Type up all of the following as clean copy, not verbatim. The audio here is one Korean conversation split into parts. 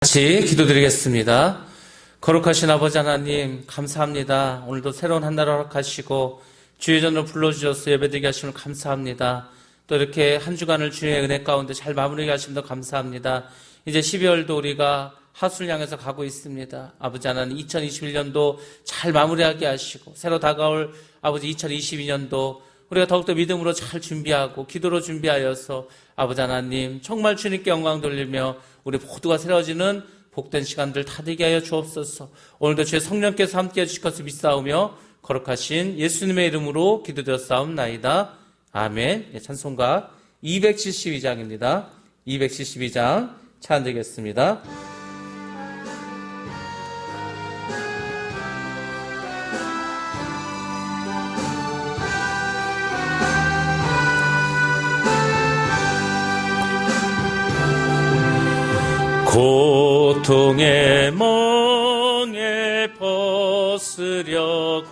같이 기도드리겠습니다. 거룩하신 아버지 하나님 감사합니다. 오늘도 새로운 한 날을 허락하시고 주의 전으로 불러주셔서 예배드리게 하심을 감사합니다. 또 이렇게 한 주간을 주의 은혜 가운데 잘 마무리하게 하심도 감사합니다. 이제 12월도 우리가 하수를 향해서 가고 있습니다. 아버지 하나님 2021년도 잘 마무리하게 하시고 새로 다가올 아버지 2022년도 우리가 더욱더 믿음으로 잘 준비하고 기도로 준비하여서 아버지 하나님 정말 주님께 영광 돌리며 우리 모두가 새로워지는 복된 시간들 다되게 하여 주옵소서. 오늘도 주의 성령께서 함께해 주실 것을 믿사오며 거룩하신 예수님의 이름으로 기도드렸사옵나이다. 아멘. 찬송가 272장입니다. 272장 찬양드리겠습니다. 고통의 멍에 벗으려고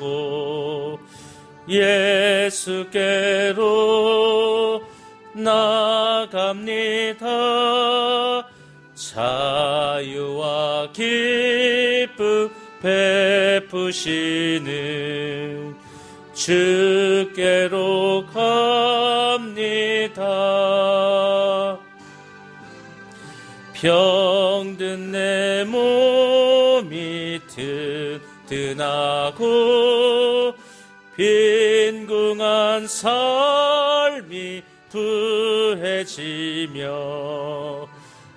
예수께로 나갑니다. 자유와 기쁨 베푸시는 주께로 갑니다. 병든 내 몸이 튼튼하고 빈궁한 삶이 부해지며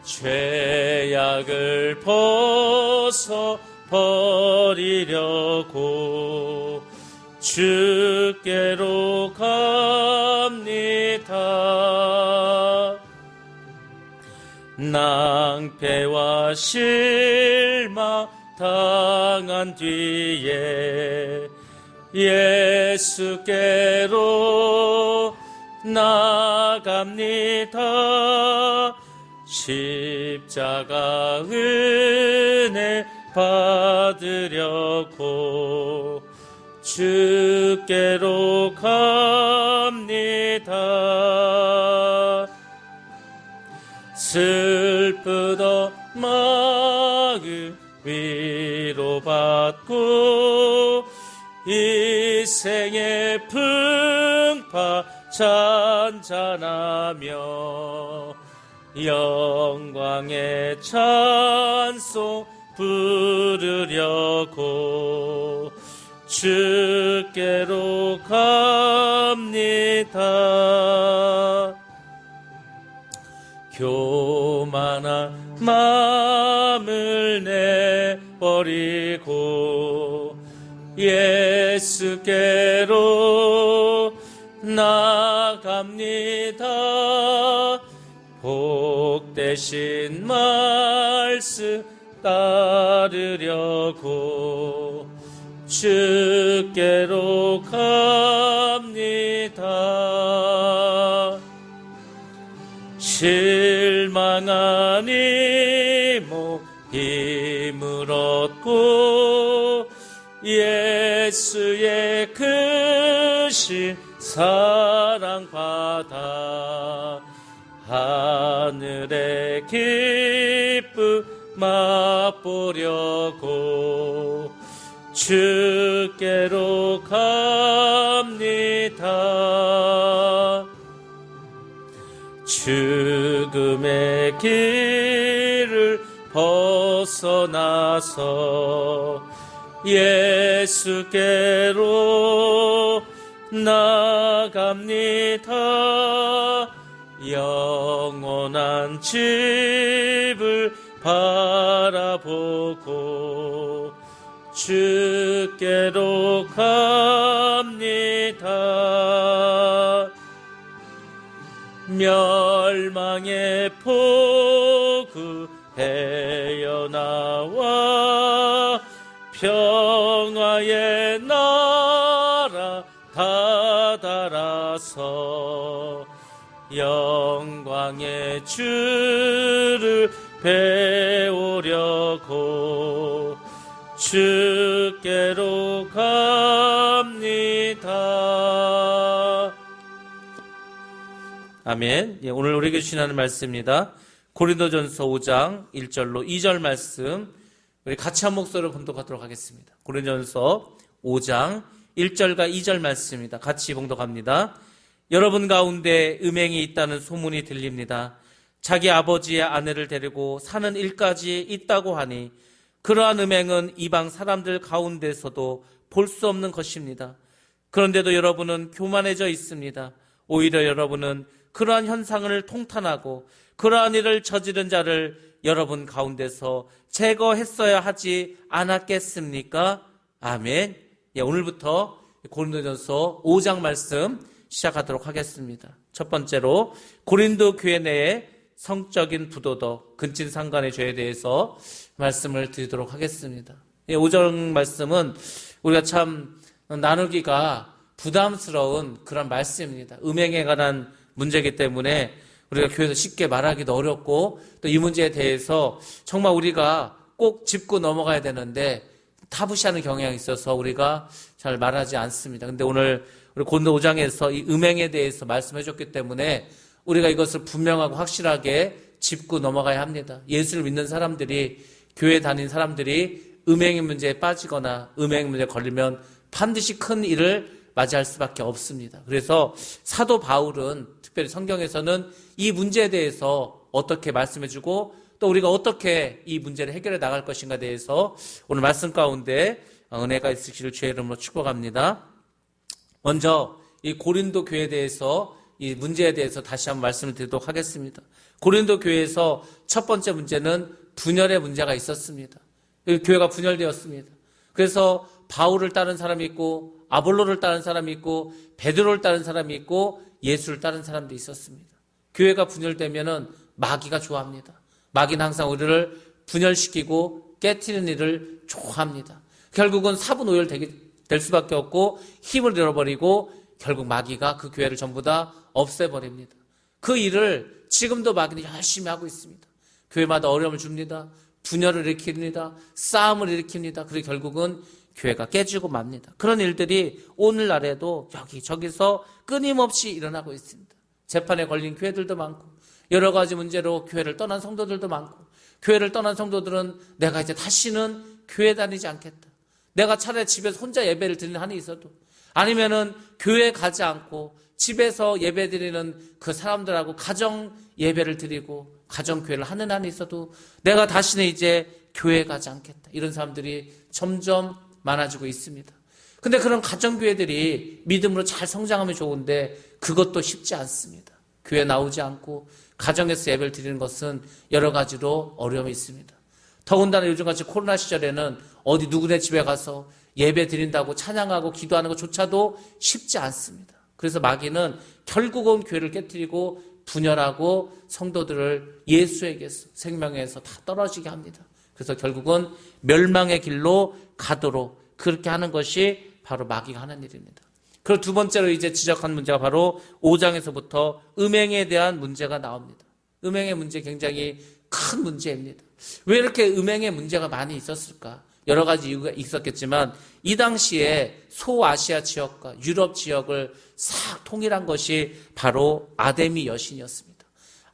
죄악을 벗어 버리려고 주께로 갑니다. 낭패와 실망 당한 뒤에 예수께로 나갑니다. 십자가 은혜 받으려고 주께로 갑니다. 슬프던 마음 위로받고 이 생의 풍파 잔잔하며 영광의 찬송 부르려고 주께로 갑니다. 교만한 마음을 내버리고 예수께로 나갑니다. 복되신 말씀 따르려고 주께로 갑니다. 실망한 이모 힘을 얻고 예수의 크신 사랑 받아 하늘의 기쁨 맛보려고 주께로 갑니다. 죽음의 길을 벗어나서 예수께로 나갑니다. 영원한 집을 바라보고 주께로 갑니다. 멸망의 폭우 헤어나와 평화의 나라 다다라서 영광의 주를 배우려고 주께로 갑니다. 아멘. 오늘 우리에게 주시는 말씀입니다. 고린도전서 5장 1절로 2절 말씀 우리 같이 한 목소리로 봉독하도록 하겠습니다. 고린도전서 5장 1절과 2절 말씀입니다. 같이 봉독합니다. 여러분 가운데 음행이 있다는 소문이 들립니다. 자기 아버지의 아내를 데리고 사는 일까지 있다고 하니 그러한 음행은 이방 사람들 가운데서도 볼 수 없는 것입니다. 그런데도 여러분은 교만해져 있습니다. 오히려 여러분은 그러한 현상을 통탄하고 그러한 일을 저지른 자를 여러분 가운데서 제거했어야 하지 않았겠습니까? 아멘. 오늘부터 고린도전서 5장 말씀 시작하도록 하겠습니다. 첫 번째로 고린도 교회 내의 성적인 부도덕, 근친상간의 죄에 대해서 말씀을 드리도록 하겠습니다. 5장 말씀은 우리가 참 나누기가 부담스러운 그런 말씀입니다. 음행에 관한 문제이기 때문에 우리가 교회에서 쉽게 말하기도 어렵고 또 이 문제에 대해서 정말 우리가 꼭 짚고 넘어가야 되는데 타부시하는 경향이 있어서 우리가 잘 말하지 않습니다. 근데 오늘 우리 고린도 5장에서 이 음행에 대해서 말씀해 줬기 때문에 우리가 이것을 분명하고 확실하게 짚고 넘어가야 합니다. 예수를 믿는 사람들이, 교회 다닌 사람들이 음행의 문제에 빠지거나 음행 문제에 걸리면 반드시 큰 일을 맞이할 수밖에 없습니다. 그래서 사도 바울은 특별히 성경에서는 이 문제에 대해서 어떻게 말씀해주고 또 우리가 어떻게 이 문제를 해결해 나갈 것인가에 대해서 오늘 말씀 가운데 은혜가 있으시길 주의 이름으로 축복합니다. 먼저 이 고린도 교회에 대해서 이 문제에 대해서 다시 한번 말씀을 드리도록 하겠습니다. 고린도 교회에서 첫 번째 문제는 분열의 문제가 있었습니다. 교회가 분열되었습니다. 그래서 바울을 따른 사람이 있고 아볼로를 따른 사람이 있고 베드로를 따른 사람이 있고 예수를 따른 사람도 있었습니다. 교회가 분열되면은 마귀가 좋아합니다. 마귀는 항상 우리를 분열시키고 깨트리는 일을 좋아합니다. 결국은 사분오열될 수밖에 없고 힘을 잃어버리고 결국 마귀가 그 교회를 전부 다 없애버립니다. 그 일을 지금도 마귀는 열심히 하고 있습니다. 교회마다 어려움을 줍니다. 분열을 일으킵니다. 싸움을 일으킵니다. 그리고 결국은 교회가 깨지고 맙니다. 그런 일들이 오늘날에도 여기저기서 끊임없이 일어나고 있습니다. 재판에 걸린 교회들도 많고 여러 가지 문제로 교회를 떠난 성도들도 많고 교회를 떠난 성도들은 내가 이제 다시는 교회 다니지 않겠다. 내가 차라리 집에서 혼자 예배를 드리는 한이 있어도 아니면은 교회 가지 않고 집에서 예배 드리는 그 사람들하고 가정 예배를 드리고 가정 교회를 하는 한이 있어도 내가 다시는 이제 교회 가지 않겠다. 이런 사람들이 점점 많아지고 있습니다. 근데 그런 가정교회들이 믿음으로 잘 성장하면 좋은데 그것도 쉽지 않습니다. 교회 나오지 않고 가정에서 예배를 드리는 것은 여러 가지로 어려움이 있습니다. 더군다나 요즘같이 코로나 시절에는 어디 누구네 집에 가서 예배 드린다고 찬양하고 기도하는 것조차도 쉽지 않습니다. 그래서 마귀는 결국은 교회를 깨뜨리고 분열하고 성도들을 예수에게서 생명에서 다 떨어지게 합니다. 그래서 결국은 멸망의 길로 가도록 그렇게 하는 것이 바로 마귀가 하는 일입니다. 그리고 두 번째로 이제 지적한 문제가 바로 5장에서부터 음행에 대한 문제가 나옵니다. 음행의 문제 굉장히 큰 문제입니다. 왜 이렇게 음행의 문제가 많이 있었을까? 여러 가지 이유가 있었겠지만 이 당시에 소아시아 지역과 유럽 지역을 싹 통일한 것이 바로 아데미 여신이었습니다.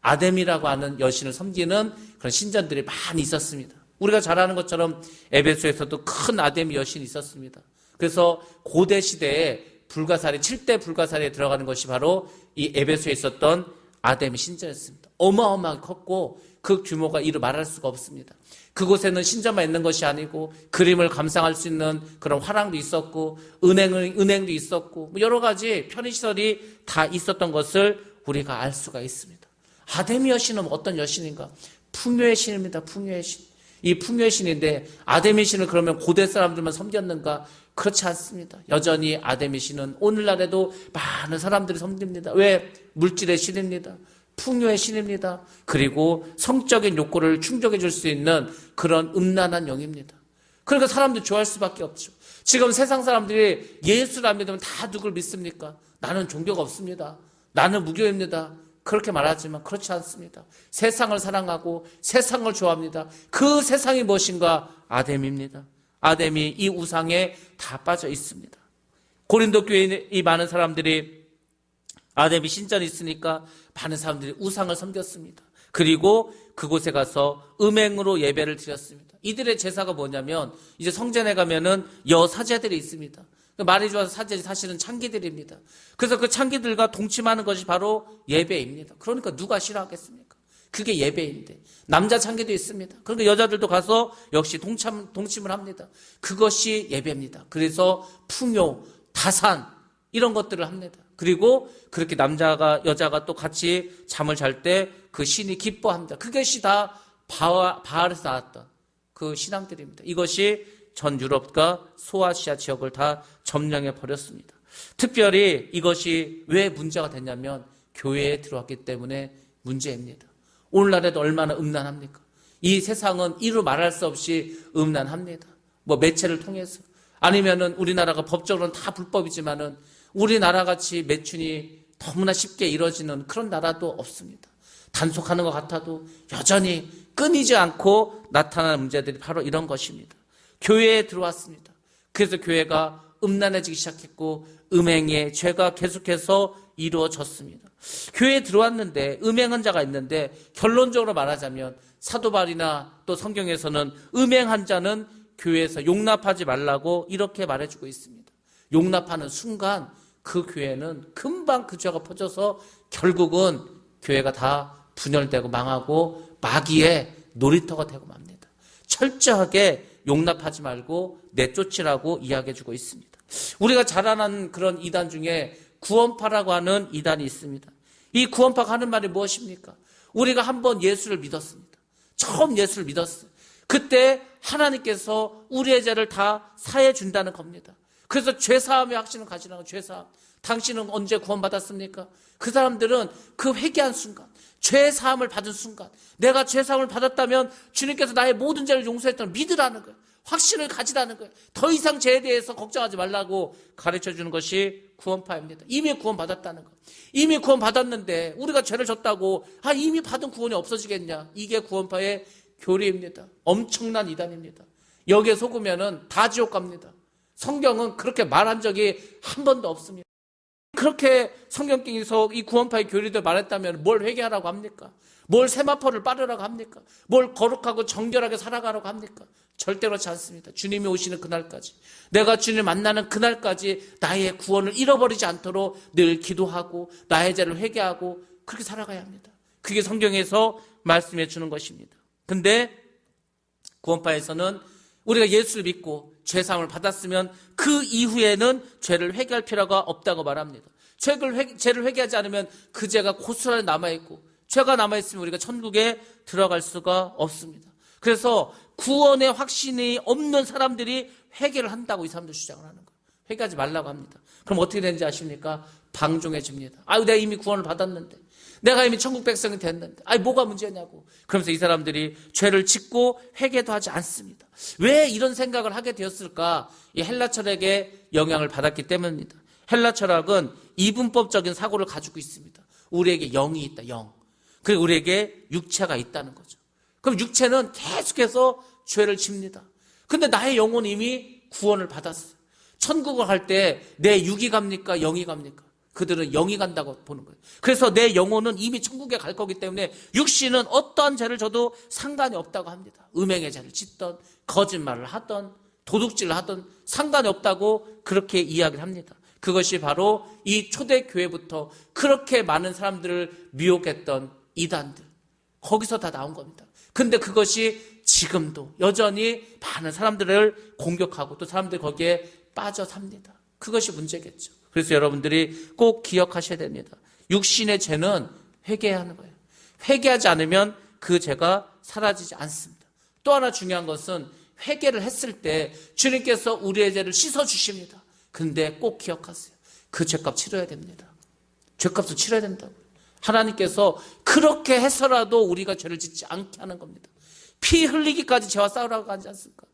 아데미라고 하는 여신을 섬기는 그런 신전들이 많이 있었습니다. 우리가 잘 아는 것처럼 에베소에서도 큰 아데미 여신이 있었습니다. 그래서 고대 시대에 불가사리, 7대 불가사리에 들어가는 것이 바로 이 에베소에 있었던 아데미 신전이었습니다. 어마어마하게 컸고 그 규모가 이루 말할 수가 없습니다. 그곳에는 신전만 있는 것이 아니고 그림을 감상할 수 있는 그런 화랑도 있었고 은행도 있었고 여러 가지 편의시설이 다 있었던 것을 우리가 알 수가 있습니다. 아데미 여신은 어떤 여신인가? 풍요의 신입니다. 풍요의 신. 이 풍요의 신인데 아데미 신을 그러면 고대 사람들만 섬겼는가? 그렇지 않습니다. 여전히 아데미 신은 오늘날에도 많은 사람들이 섬깁니다. 왜? 물질의 신입니다. 풍요의 신입니다. 그리고 성적인 욕구를 충족해 줄 수 있는 그런 음란한 영입니다. 그러니까 사람들이 좋아할 수밖에 없죠. 지금 세상 사람들이 예수를 안 믿으면 다 누굴 믿습니까? 나는 종교가 없습니다. 나는 무교입니다. 그렇게 말하지만 그렇지 않습니다. 세상을 사랑하고 세상을 좋아합니다. 그 세상이 무엇인가? 아데미입니다. 아데미 이 우상에 다 빠져 있습니다. 고린도 교회에 이 많은 사람들이 아데미 신전이 있으니까 많은 사람들이 우상을 섬겼습니다. 그리고 그곳에 가서 음행으로 예배를 드렸습니다. 이들의 제사가 뭐냐면 이제 성전에 가면은 여사제들이 있습니다. 말이 좋아서 사제들이 사실은 창기들입니다. 그래서 그 창기들과 동침하는 것이 바로 예배입니다. 그러니까 누가 싫어하겠습니까? 그게 예배인데 남자 창기도 있습니다. 그런데 여자들도 가서 역시 동침을 합니다. 그것이 예배입니다. 그래서 풍요, 다산 이런 것들을 합니다. 그리고 그렇게 남자가 여자가 또 같이 잠을 잘 때 그 신이 기뻐합니다. 그것이 다 바알에서 나왔던 그 신앙들입니다. 이것이 전 유럽과 소아시아 지역을 다 점령해 버렸습니다. 특별히 이것이 왜 문제가 됐냐면 교회에 들어왔기 때문에 문제입니다. 오늘날에도 얼마나 음란합니까? 이 세상은 이루 말할 수 없이 음란합니다. 뭐 매체를 통해서 아니면은 우리나라가 법적으로는 다 불법이지만은 우리나라 같이 매춘이 너무나 쉽게 이루어지는 그런 나라도 없습니다. 단속하는 것 같아도 여전히 끊이지 않고 나타나는 문제들이 바로 이런 것입니다. 교회에 들어왔습니다. 그래서 교회가 음란해지기 시작했고 음행의 죄가 계속해서 이루어졌습니다. 교회에 들어왔는데 음행한 자가 있는데 결론적으로 말하자면 사도 바울이나 또 성경에서는 음행한 자는 교회에서 용납하지 말라고 이렇게 말해주고 있습니다. 용납하는 순간 그 교회는 금방 그 죄가 퍼져서 결국은 교회가 다 분열되고 망하고 마귀의 놀이터가 되고 맙니다. 철저하게 용납하지 말고 내쫓으라고 이야기해주고 있습니다. 우리가 잘 아는 그런 이단 중에 구원파라고 하는 이단이 있습니다. 이 구원파가 하는 말이 무엇입니까? 우리가 한번 예수를 믿었습니다. 처음 예수를 믿었어요. 그때 하나님께서 우리의 죄를 다 사해 준다는 겁니다. 그래서 죄사함의 확신을 가지라고. 죄사함. 당신은 언제 구원받았습니까? 그 사람들은 그 회개한 순간, 죄사함을 받은 순간, 내가 죄사함을 받았다면 주님께서 나의 모든 죄를 용서했다는 믿으라는 거예요. 확신을 가지라는 거예요. 더 이상 죄에 대해서 걱정하지 말라고 가르쳐주는 것이 구원파입니다. 이미 구원받았다는 거. 이미 구원받았는데 우리가 죄를 졌다고 이미 받은 구원이 없어지겠냐. 이게 구원파의 교리입니다. 엄청난 이단입니다. 여기에 속으면은 다 지옥 갑니다. 성경은 그렇게 말한 적이 한 번도 없습니다. 그렇게 성경에서 이 구원파의 교리들 말했다면 뭘 회개하라고 합니까? 뭘 세마포를 빠르라고 합니까? 뭘 거룩하고 정결하게 살아가라고 합니까? 절대로 그렇지 않습니다. 주님이 오시는 그날까지, 내가 주님을 만나는 그날까지 나의 구원을 잃어버리지 않도록 늘 기도하고 나의 죄를 회개하고 그렇게 살아가야 합니다. 그게 성경에서 말씀해 주는 것입니다. 근데 구원파에서는 우리가 예수를 믿고 죄사함을 받았으면 그 이후에는 죄를 회개할 필요가 없다고 말합니다. 죄를 회개하지 않으면 그 죄가 고스란히 남아있고 죄가 남아있으면 우리가 천국에 들어갈 수가 없습니다. 그래서 구원의 확신이 없는 사람들이 회개를 한다고 이 사람들 주장을 하는 거예요. 회개하지 말라고 합니다. 그럼 어떻게 되는지 아십니까? 방종해집니다. 내가 이미 구원을 받았는데, 내가 이미 천국 백성이 됐는데 뭐가 문제냐고. 그러면서 이 사람들이 죄를 짓고 회개도 하지 않습니다. 왜 이런 생각을 하게 되었을까? 이 헬라 철학의 영향을 받았기 때문입니다. 헬라 철학은 이분법적인 사고를 가지고 있습니다. 우리에게 영이 있다, 영. 그리고 우리에게 육체가 있다는 거죠. 그럼 육체는 계속해서 죄를 집니다. 근데 나의 영혼은 이미 구원을 받았어요. 천국을 갈 때 내 육이 갑니까? 영이 갑니까? 그들은 영이 간다고 보는 거예요. 그래서 내 영혼은 이미 천국에 갈 거기 때문에 육신은 어떠한 죄를 져도 상관이 없다고 합니다. 음행의 죄를 짓던, 거짓말을 하던, 도둑질을 하던 상관이 없다고 그렇게 이야기를 합니다. 그것이 바로 이 초대교회부터 그렇게 많은 사람들을 미혹했던 이단들, 거기서 다 나온 겁니다. 근데 그것이 지금도 여전히 많은 사람들을 공격하고 또 사람들이 거기에 빠져 삽니다. 그것이 문제겠죠. 그래서 여러분들이 꼭 기억하셔야 됩니다. 육신의 죄는 회개해야 하는 거예요. 회개하지 않으면 그 죄가 사라지지 않습니다. 또 하나 중요한 것은 회개를 했을 때 주님께서 우리의 죄를 씻어주십니다. 근데 꼭 기억하세요. 그 죄값 치러야 됩니다. 죄값을 치러야 된다고요. 하나님께서 그렇게 해서라도 우리가 죄를 짓지 않게 하는 겁니다. 피 흘리기까지 죄와 싸우라고 하지 않습니까?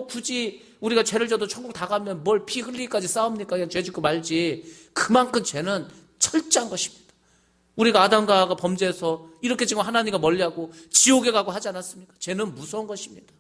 굳이 우리가 죄를 져도 천국 다 가면 뭘 피 흘리기까지 싸웁니까? 그냥 죄 짓고 말지. 그만큼 죄는 철저한 것입니다. 우리가 아담과 하와가 범죄해서 이렇게 지금 하나님과 멀리하고 지옥에 가고 하지 않았습니까? 죄는 무서운 것입니다.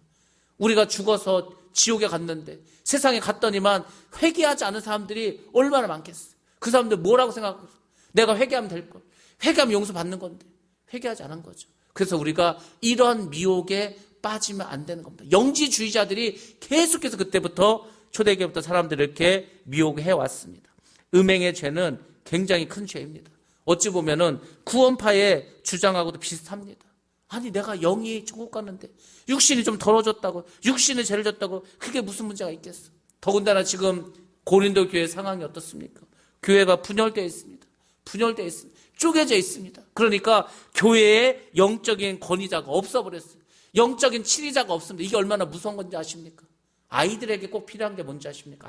우리가 죽어서 지옥에 갔는데 세상에 갔더니만 회개하지 않은 사람들이 얼마나 많겠어요. 그 사람들 뭐라고 생각하겠어요? 내가 회개하면 될 걸. 회개하면 용서받는 건데 회개하지 않은 거죠. 그래서 우리가 이런 미혹에 빠지면 안 되는 겁니다. 영지주의자들이 계속해서 그때부터 초대교회부터 사람들을 이렇게 미혹해 왔습니다. 음행의 죄는 굉장히 큰 죄입니다. 어찌 보면은 구원파의 주장하고도 비슷합니다. 아니 내가 영이 천국 갔는데 육신이 좀 더러워졌다고, 육신의 죄를 졌다고 그게 무슨 문제가 있겠어. 더군다나 지금 고린도 교회 상황이 어떻습니까? 교회가 분열되어 있습니다. 분열되어 있습니다. 쪼개져 있습니다. 그러니까 교회에 영적인 권위자가 없어버렸어요. 영적인 치리자가 없습니다. 이게 얼마나 무서운 건지 아십니까? 아이들에게 꼭 필요한 게 뭔지 아십니까?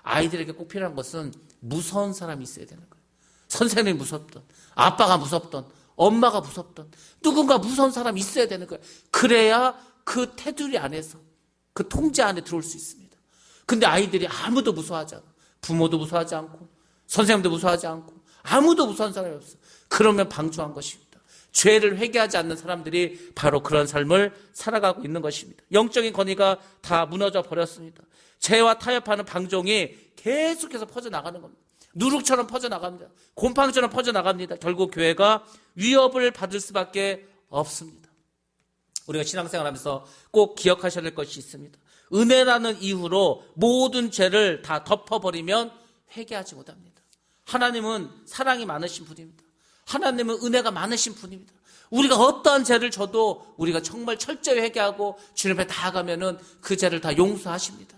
아이들에게 꼭 필요한 것은 무서운 사람이 있어야 되는 거예요. 선생님이 무섭던, 아빠가 무섭던, 엄마가 무섭던, 누군가 무서운 사람이 있어야 되는 거예요. 그래야 그 테두리 안에서, 그 통제 안에 들어올 수 있습니다. 근데 아이들이 아무도 무서워하지 않아. 부모도 무서워하지 않고, 선생님도 무서워하지 않고, 아무도 무서운 사람이 없어. 그러면 방주한 것입니다. 죄를 회개하지 않는 사람들이 바로 그런 삶을 살아가고 있는 것입니다. 영적인 권위가 다 무너져 버렸습니다. 죄와 타협하는 방종이 계속해서 퍼져나가는 겁니다. 누룩처럼 퍼져나갑니다. 곰팡이처럼 퍼져나갑니다. 결국 교회가 위협을 받을 수밖에 없습니다. 우리가 신앙생활하면서 꼭 기억하셔야 될 것이 있습니다. 은혜라는 이유로 모든 죄를 다 덮어버리면 회개하지 못합니다. 하나님은 사랑이 많으신 분입니다. 하나님은 은혜가 많으신 분입니다. 우리가 어떠한 죄를 져도 우리가 정말 철저히 회개하고 주님 앞에 나아가면은 그 죄를 다 용서하십니다.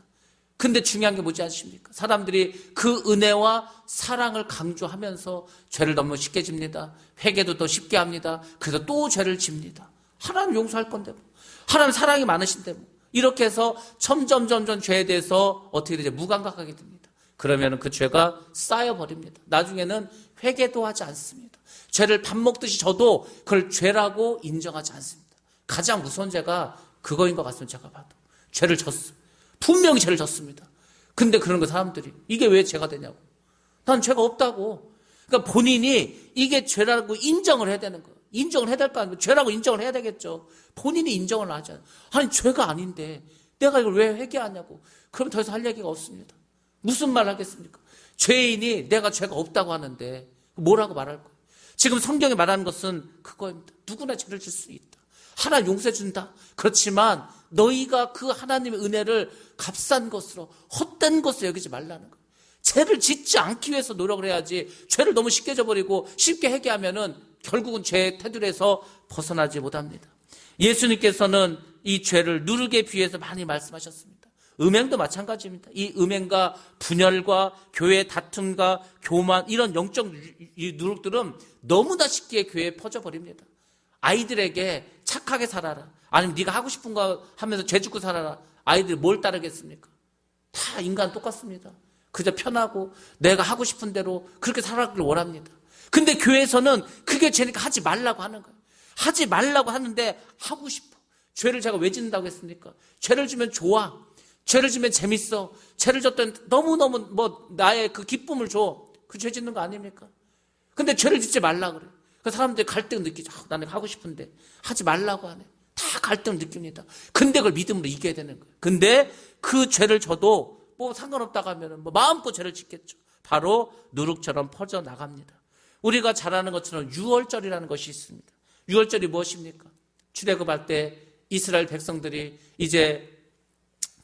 근데 중요한 게 뭐지 않습니까? 사람들이 그 은혜와 사랑을 강조하면서 죄를 너무 쉽게 집니다. 회개도 더 쉽게 합니다. 그래서 또 죄를 집니다. 하나님 용서할 건데 뭐. 하나님 사랑이 많으신데 뭐. 이렇게 해서 점점 죄에 대해서 어떻게 되죠? 무감각하게 됩니다. 그러면 그 죄가 쌓여버립니다. 나중에는 회개도 하지 않습니다. 죄를 밥 먹듯이 져도 그걸 죄라고 인정하지 않습니다. 가장 무서운 죄가 그거인 것 같습니다. 제가 봐도. 죄를 졌어. 분명히 죄를 졌습니다. 근데 그런 거 사람들이 이게 왜 죄가 되냐고. 난 죄가 없다고. 그러니까 본인이 이게 죄라고 인정을 해야 되는 거예요. 인정을 해야 될 거 아니고 죄라고 인정을 해야 되겠죠. 본인이 인정을 하잖아요. 아니 죄가 아닌데 내가 이걸 왜 회개하냐고. 그럼 더 이상 할 얘기가 없습니다. 무슨 말 하겠습니까? 죄인이 내가 죄가 없다고 하는데 뭐라고 말할 거예요? 지금 성경이 말하는 것은 그거입니다. 누구나 죄를 질 수 있다. 하나님 용서해 준다. 그렇지만 너희가 그 하나님의 은혜를 값싼 것으로 헛된 것으로 여기지 말라는 거예요. 죄를 짓지 않기 위해서 노력을 해야지 죄를 너무 쉽게 져버리고 쉽게 회개하면은 결국은 죄의 테두리에서 벗어나지 못합니다. 예수님께서는 이 죄를 누르게 비유해서 많이 말씀하셨습니다. 음행도 마찬가지입니다. 이 음행과 분열과 교회의 다툼과 교만 이런 영적 누룩들은 너무나 쉽게 교회에 퍼져버립니다. 아이들에게 착하게 살아라. 아니면 네가 하고 싶은 거 하면서 죄 짓고 살아라. 아이들이 뭘 따르겠습니까? 다 인간 똑같습니다. 그저 편하고 내가 하고 싶은 대로 그렇게 살아가길 원합니다. 근데 교회에서는 그게 죄니까 하지 말라고 하는 거예요. 하지 말라고 하는데 하고 싶어. 죄를 제가 왜 짓는다고 했습니까? 죄를 지면 좋아. 죄를 지면 재밌어. 죄를 졌더니 너무너무 나의 그 기쁨을 줘. 그 죄 짓는 거 아닙니까? 근데 죄를 짓지 말라고 그래. 그 사람들이 갈등을 느끼죠. 나는 하고 싶은데 하지 말라고 하네. 다 갈등을 느낍니다. 근데 그걸 믿음으로 이겨야 되는 거예요. 근데 그 죄를 져도 뭐 상관없다고 하면은 마음껏 죄를 짓겠죠. 바로 누룩처럼 퍼져나갑니다. 우리가 잘 아는 것처럼 유월절이라는 것이 있습니다. 유월절이 무엇입니까? 출애굽할 때 이스라엘 백성들이 이제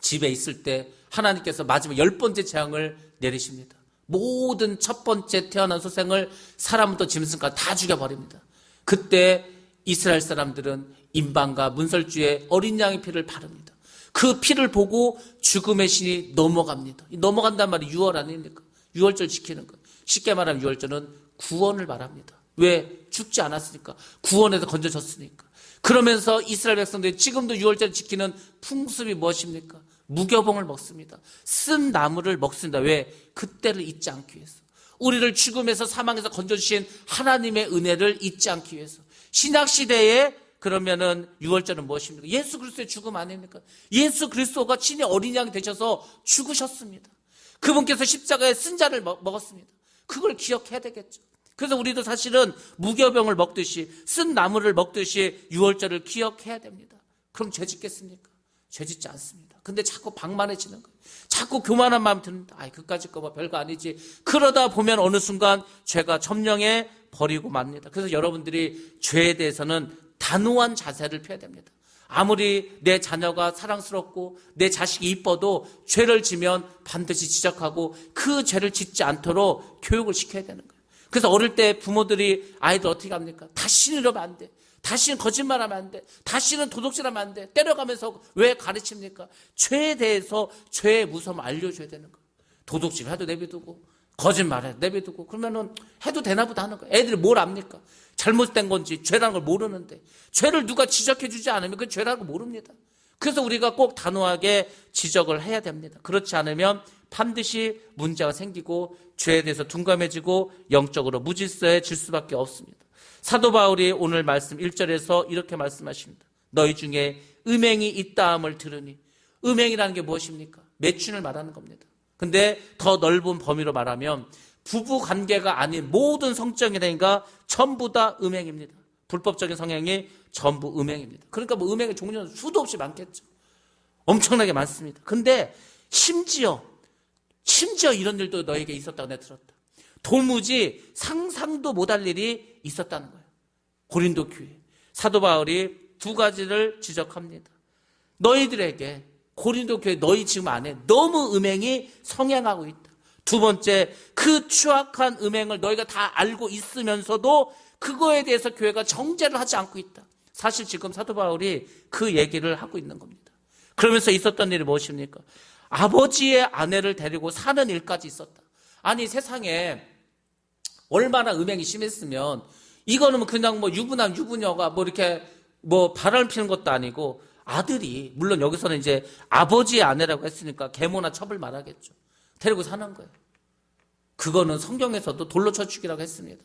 집에 있을 때 하나님께서 마지막 10번째 재앙을 내리십니다. 모든 첫 번째 태어난 소생을 사람부터 짐승까지 다 죽여버립니다. 그때 이스라엘 사람들은 임방과 문설주에 어린 양의 피를 바릅니다. 그 피를 보고 죽음의 신이 넘어갑니다. 넘어간단 말이 유월 아닙니까? 유월절 지키는 거. 쉽게 말하면 유월절은 구원을 말합니다. 왜? 죽지 않았으니까. 구원에서 건져졌으니까. 그러면서 이스라엘 백성들이 지금도 유월절을 지키는 풍습이 무엇입니까? 무교봉을 먹습니다. 쓴 나무를 먹습니다. 왜? 그때를 잊지 않기 위해서. 우리를 죽음에서 사망에서 건져주신 하나님의 은혜를 잊지 않기 위해서. 신약시대에 그러면은 유월절은 무엇입니까? 예수 그리스도의 죽음 아닙니까? 예수 그리스도가 친히 어린 양이 되셔서 죽으셨습니다. 그분께서 십자가에 쓴 자를 먹었습니다. 그걸 기억해야 되겠죠. 그래서 우리도 사실은 무교병을 먹듯이 쓴 나무를 먹듯이 유월절을 기억해야 됩니다. 그럼 죄 짓겠습니까? 죄 짓지 않습니다. 근데 자꾸 방만해지는 거예요. 자꾸 교만한 마음 듭니다. 그까짓 거 뭐 별거 아니지. 그러다 보면 어느 순간 죄가 점령해 버리고 맙니다. 그래서 여러분들이 죄에 대해서는 단호한 자세를 펴야 됩니다. 아무리 내 자녀가 사랑스럽고 내 자식이 이뻐도 죄를 지면 반드시 지적하고 그 죄를 짓지 않도록 교육을 시켜야 되는 거예요. 그래서 어릴 때 부모들이 아이들 어떻게 합니까? 다시는 이러면 안 돼. 다시는 거짓말하면 안 돼. 다시는 도둑질하면 안 돼. 때려가면서 왜 가르칩니까? 죄에 대해서 죄의 무서움을 알려줘야 되는 거예요. 도둑질 해도 내비두고 거짓말해도 내비두고 그러면은 해도 되나 보다 하는 거예요. 애들이 뭘 압니까? 잘못된 건지 죄라는 걸 모르는데 죄를 누가 지적해 주지 않으면 그 죄라는 걸 모릅니다. 그래서 우리가 꼭 단호하게 지적을 해야 됩니다. 그렇지 않으면 반드시 문제가 생기고 죄에 대해서 둔감해지고 영적으로 무질서해질 수밖에 없습니다. 사도 바울이 오늘 말씀 1절에서 이렇게 말씀하십니다. 너희 중에 음행이 있다함을 들으니, 음행이라는 게 무엇입니까? 매춘을 말하는 겁니다. 근데 더 넓은 범위로 말하면 부부 관계가 아닌 모든 성적인 행위가 전부 다 음행입니다. 불법적인 성행이 전부 음행입니다. 그러니까 뭐 음행의 종류는 수도 없이 많겠죠. 엄청나게 많습니다. 근데 심지어 이런 일도 너에게 있었다고 내가 들었다. 도무지 상상도 못할 일이 있었다는 거예요. 고린도 교회. 사도 바울이 두 가지를 지적합니다. 너희들에게 고린도 교회 너희 지금 안에 너무 음행이 성행하고 있다. 두 번째, 그 추악한 음행을 너희가 다 알고 있으면서도 그거에 대해서 교회가 정죄를 하지 않고 있다. 사실 지금 사도 바울이 그 얘기를 하고 있는 겁니다. 그러면서 있었던 일이 무엇입니까? 아버지의 아내를 데리고 사는 일까지 있었다. 아니 세상에 얼마나 음행이 심했으면 이거는 그냥 뭐 유부남 유부녀가 뭐 이렇게 뭐 바람을 피는 것도 아니고 아들이, 물론 여기서는 이제 아버지의 아내라고 했으니까 계모나 첩을 말하겠죠. 데리고 사는 거예요. 그거는 성경에서도 돌로 쳐 죽이라고 했습니다.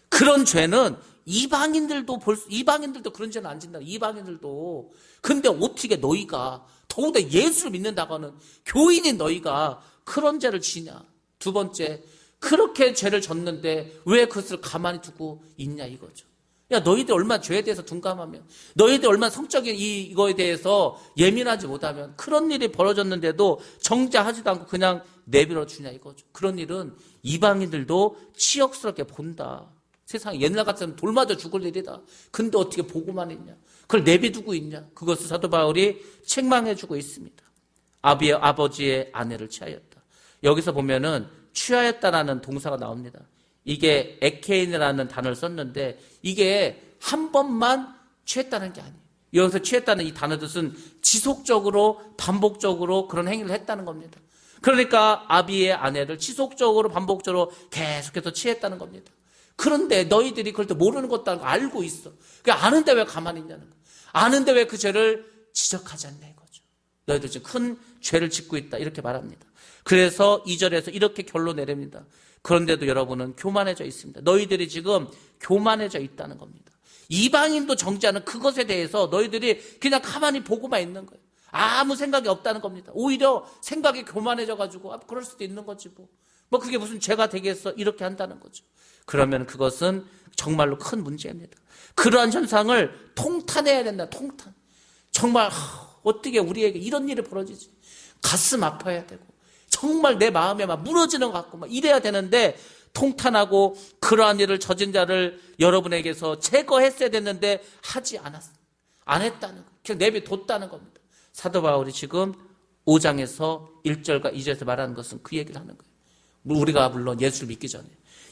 그런 죄는 이방인들도 그런 죄는 안 진다. 이방인들도. 근데 어떻게 너희가 더욱더 예수를 믿는다고 하는 교인인 너희가 그런 죄를 지냐. 두 번째, 그렇게 죄를 졌는데 왜 그것을 가만히 두고 있냐 이거죠. 야, 너희들 얼마나 죄에 대해서 둔감하면, 너희들 얼마나 성적인 이거에 대해서 예민하지 못하면 그런 일이 벌어졌는데도 정죄하지도 않고 그냥 내버려 주냐 이거죠. 그런 일은 이방인들도 치욕스럽게 본다. 세상에 옛날 같으면 돌 맞아 죽을 일이다. 근데 어떻게 보고만 있냐. 그걸 내비두고 있냐. 그것을 사도 바울이 책망해주고 있습니다. 아버지의 아내를 취하였다. 여기서 보면은 취하였다라는 동사가 나옵니다. 이게 에케인이라는 단어를 썼는데 이게 한 번만 취했다는 게 아니에요. 여기서 취했다는 이 단어 뜻은 지속적으로 반복적으로 그런 행위를 했다는 겁니다. 그러니까 아비의 아내를 지속적으로 반복적으로 계속해서 취했다는 겁니다. 그런데 너희들이 그걸 또 모르는 것도 아니고 알고 있어. 아는데 왜 가만히 있냐는 거예요. 아는데 왜 그 죄를 지적하지 않냐 이거죠. 너희들 지금 큰 죄를 짓고 있다 이렇게 말합니다. 그래서 2절에서 이렇게 결론 내립니다. 그런데도 여러분은 교만해져 있습니다. 너희들이 지금 교만해져 있다는 겁니다. 이방인도 정죄하는 그것에 대해서 너희들이 그냥 가만히 보고만 있는 거예요. 아무 생각이 없다는 겁니다. 오히려 생각이 교만해져가지고 그럴 수도 있는 거지 뭐 그게 무슨 죄가 되겠어 이렇게 한다는 거죠. 그러면 그것은 정말로 큰 문제입니다. 그러한 현상을 통탄해야 된다. 통탄. 정말 어떻게 우리에게 이런 일이 벌어지지? 가슴 아파야 되고 정말 내 마음에 막 무너지는 것 같고 막 이래야 되는데 통탄하고 그러한 일을 저진 자를 여러분에게서 제거했어야 됐는데 하지 않았어. 안 했다는 거. 그냥 내비뒀다는 겁니다. 사도 바울이 지금 5장에서 1절과 2절에서 말하는 것은 그 얘기를 하는 거예요. 우리가 물론 예수를 믿기 전에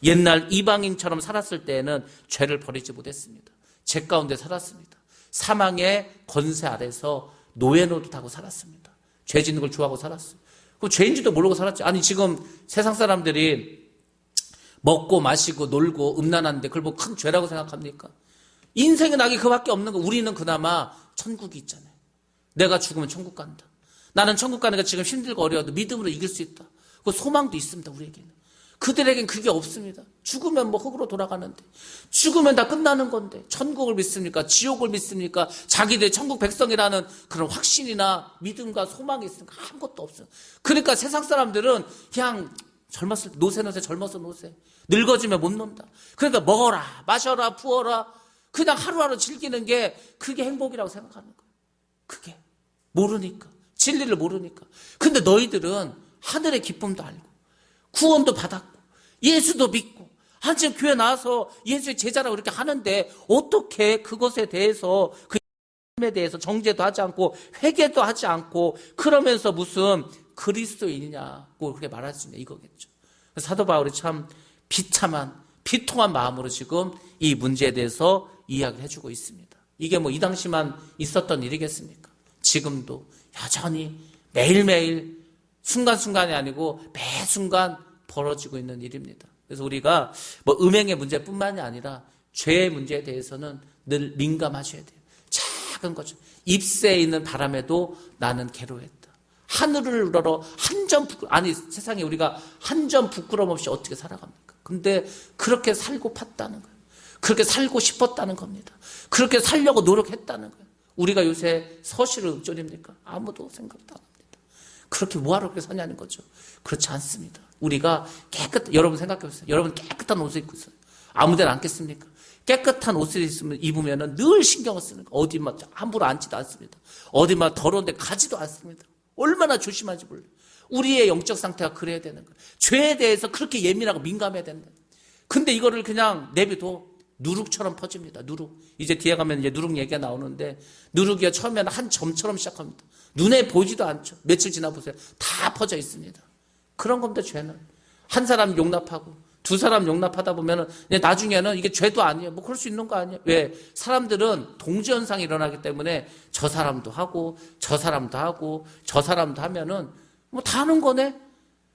옛날 이방인처럼 살았을 때에는 죄를 버리지 못했습니다. 죄 가운데 살았습니다. 사망의 권세 아래서 노예 노릇하고 살았습니다. 죄 짓는 걸 좋아하고 살았어요. 그 죄인지도 모르고 살았죠. 아니 지금 세상 사람들이 먹고 마시고 놀고 음란한데 그걸 뭐 큰 죄라고 생각합니까? 인생의 낙이 그밖에 없는 거. 우리는 그나마 천국이 있잖아요. 내가 죽으면 천국 간다. 나는 천국 가는 게 지금 힘들고 어려워도 믿음으로 이길 수 있다. 그 소망도 있습니다. 우리에게는. 그들에겐 그게 없습니다. 죽으면 뭐 흙으로 돌아가는데 죽으면 다 끝나는 건데 천국을 믿습니까? 지옥을 믿습니까? 자기들의 천국 백성이라는 그런 확신이나 믿음과 소망이 있으니까 아무것도 없어요. 그러니까 세상 사람들은 그냥 젊었을 때 노세 젊어서 노세 늙어지면 못 논다. 그러니까 먹어라 마셔라 부어라 그냥 하루하루 즐기는 게 그게 행복이라고 생각하는 거예요. 그게 모르니까 진리를 모르니까. 근데 너희들은 하늘의 기쁨도 알고 구원도 받았고 예수도 믿고 아니, 지금 교회 나와서 예수의 제자라고 이렇게 하는데 어떻게 그것에 대해서 그 에 대해서 정죄도 하지 않고 회개도 하지 않고 그러면서 무슨 그리스도인이냐고 그렇게 말할 수 있냐 이거겠죠. 사도 바울이 참 비참한 비통한 마음으로 지금 이 문제에 대해서 이야기를 해주고 있습니다. 이게 뭐 이 당시만 있었던 일이겠습니까? 지금도 여전히 매일매일 순간순간이 아니고 매 순간 벌어지고 있는 일입니다. 그래서 우리가 뭐 음행의 문제뿐만이 아니라 죄의 문제에 대해서는 늘 민감하셔야 돼요. 작은 거죠. 잎새에 있는 바람에도 나는 괴로웠다. 하늘을 우러러 한 점 아니 세상에 우리가 한 점 부끄럼 없이 어떻게 살아갑니까? 근데 그렇게 살고 팠다는 거예요. 그렇게 살고 싶었다는 겁니다. 그렇게 살려고 노력했다는 거예요. 우리가 요새 서실을 읊조립니까? 아무도 생각도 안 합니다. 그렇게 뭐하러 그렇게 사냐는 거죠. 그렇지 않습니다. 우리가 여러분 생각해 보세요. 여러분 깨끗한 옷을 입고 있어요. 아무 데나 앉겠습니까? 깨끗한 옷을 입으면 늘 신경을 쓰는 거예요. 어디 막 함부로 앉지도 않습니다. 어디 막 더러운 데 가지도 않습니다. 얼마나 조심한지 몰라요. 우리의 영적 상태가 그래야 되는 거예요. 죄에 대해서 그렇게 예민하고 민감해야 된다. 근데 이거를 그냥 내비도 누룩처럼 퍼집니다. 누룩. 이제 뒤에 가면 이제 누룩 얘기가 나오는데 누룩이 처음에는 한 점처럼 시작합니다. 눈에 보이지도 않죠. 며칠 지나 보세요. 다 퍼져 있습니다. 그런 겁니다. 죄는. 한 사람 용납하고 두 사람 용납하다 보면은 나중에는 이게 죄도 아니에요. 뭐 그럴 수 있는 거 아니에요. 왜? 사람들은 동지현상이 일어나기 때문에 저 사람도 하고 저 사람도 하고 저 사람도 하면은 뭐 다 하는 거네.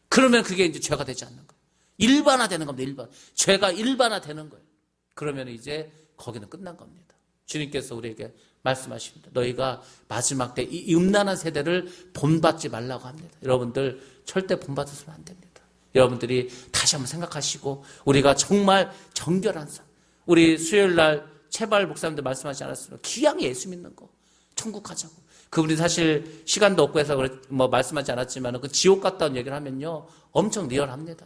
그러면 그게 이제 죄가 되지 않는 거예요. 일반화되는 겁니다. 죄가 일반화되는 거예요. 그러면 이제 거기는 끝난 겁니다. 주님께서 우리에게 말씀하십니다. 너희가 마지막 때 이 음란한 세대를 본받지 말라고 합니다. 여러분들 절대 본받으시면 안 됩니다. 여러분들이 다시 한번 생각하시고 우리가 정말 정결한 삶. 우리 수요일날 채발 목사님들 말씀하지 않았습니까? 귀하게 예수 믿는 거. 천국 가자고. 그분이 사실 시간도 없고 해서 뭐 말씀하지 않았지만 그 지옥 갔다 온 얘기를 하면요. 엄청 리얼합니다.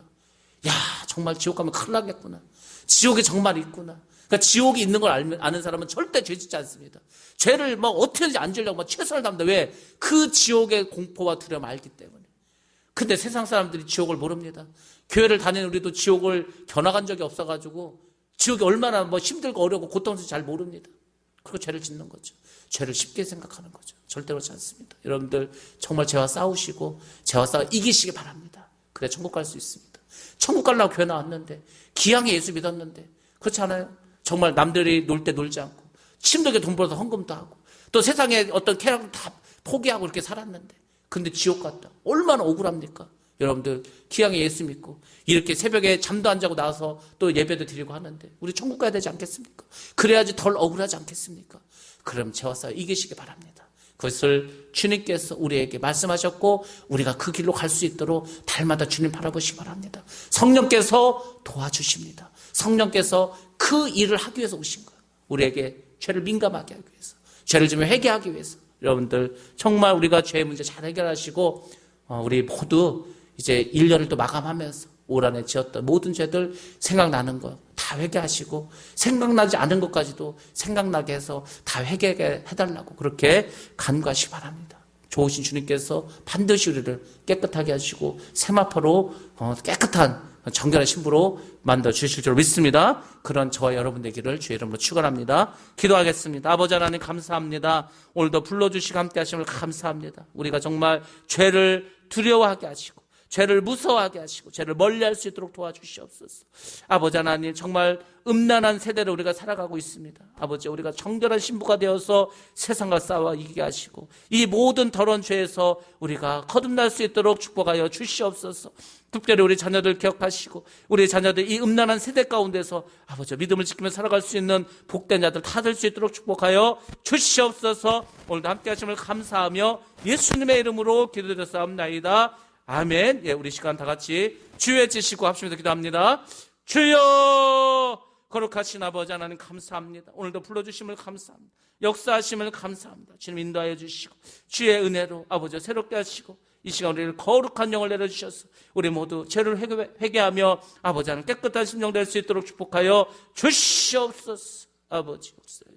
야, 정말 지옥 가면 큰일 나겠구나. 지옥이 정말 있구나. 그러니까 지옥이 있는 걸 아는 사람은 절대 죄 짓지 않습니다. 죄를 뭐 어떻게든지 안 지으려고 막 최선을 다합니다. 왜? 그 지옥의 공포와 두려움 알기 때문에. 근데 세상 사람들이 지옥을 모릅니다. 교회를 다니는 우리도 지옥을 겨나간 적이 없어가지고 지옥이 얼마나 뭐 힘들고 어렵고 고통스러운지 잘 모릅니다. 그리고 죄를 짓는 거죠. 죄를 쉽게 생각하는 거죠. 절대 그렇지 않습니다. 여러분들 정말 죄와 싸우시고 죄와 싸워 이기시기 바랍니다. 그래 천국 갈 수 있습니다. 천국 가려고 교회 나왔는데 기왕에 예수 믿었는데 그렇지 않아요? 정말 남들이 놀 때 놀지 않고 힘들게 돈 벌어서 헌금도 하고 또 세상에 어떤 쾌락을 다 포기하고 이렇게 살았는데 근데 지옥 갔다. 얼마나 억울합니까? 여러분들 기왕에 예수 믿고 이렇게 새벽에 잠도 안 자고 나와서 또 예배도 드리고 하는데 우리 천국 가야 되지 않겠습니까? 그래야지 덜 억울하지 않겠습니까? 그럼 죄와 싸워 이기시기 바랍니다. 그것을 주님께서 우리에게 말씀하셨고 우리가 그 길로 갈 수 있도록 달마다 주님 바라보시기 바랍니다. 성령께서 도와주십니다. 성령께서 그 일을 하기 위해서 오신 거예요. 우리에게 죄를 민감하게 하기 위해서 죄를 좀 회개하기 위해서 여러분들 정말 우리가 죄의 문제 잘 해결하시고 우리 모두 이제 1년을 또 마감하면서 올 한해 지었던 모든 죄들 생각나는 거 다 회개하시고 생각나지 않은 것까지도 생각나게 해서 다 회개하게 해달라고 그렇게 간구하시기 바랍니다. 좋으신 주님께서 반드시 우리를 깨끗하게 하시고 세마포로 깨끗한 정결한 신부로 만들어 주실 줄 믿습니다. 그런 저와 여러분 되기를 주의 이름으로 축원합니다. 기도하겠습니다. 아버지 하나님 감사합니다. 오늘도 불러주시고 함께 하심을 감사합니다. 우리가 정말 죄를 두려워하게 하시고 죄를 무서워하게 하시고 죄를 멀리할 수 있도록 도와주시옵소서. 아버지 하나님 정말 음란한 세대를 우리가 살아가고 있습니다. 아버지 우리가 정결한 신부가 되어서 세상과 싸워 이기게 하시고 이 모든 더러운 죄에서 우리가 거듭날 수 있도록 축복하여 주시옵소서. 특별히 우리 자녀들 기억하시고 우리 자녀들 이 음란한 세대 가운데서 아버지 믿음을 지키며 살아갈 수 있는 복된 자들 다 될 수 있도록 축복하여 주시옵소서. 오늘도 함께 하심을 감사하며 예수님의 이름으로 기도드렸사옵나이다. 아멘. 예, 우리 시간 다 같이 주의 지시고 합심해서 기도합니다. 주여 거룩하신 아버지 하나님 감사합니다. 오늘도 불러주심을 감사합니다. 역사하심을 감사합니다. 주님 인도하여 주시고 주의 은혜로 아버지 새롭게 하시고 이 시간 우리를 거룩한 영을 내려주셔서 우리 모두 죄를 회개하며 아버지 하나님 깨끗한 심령 될 수 있도록 축복하여 주시옵소서. 아버지 역사해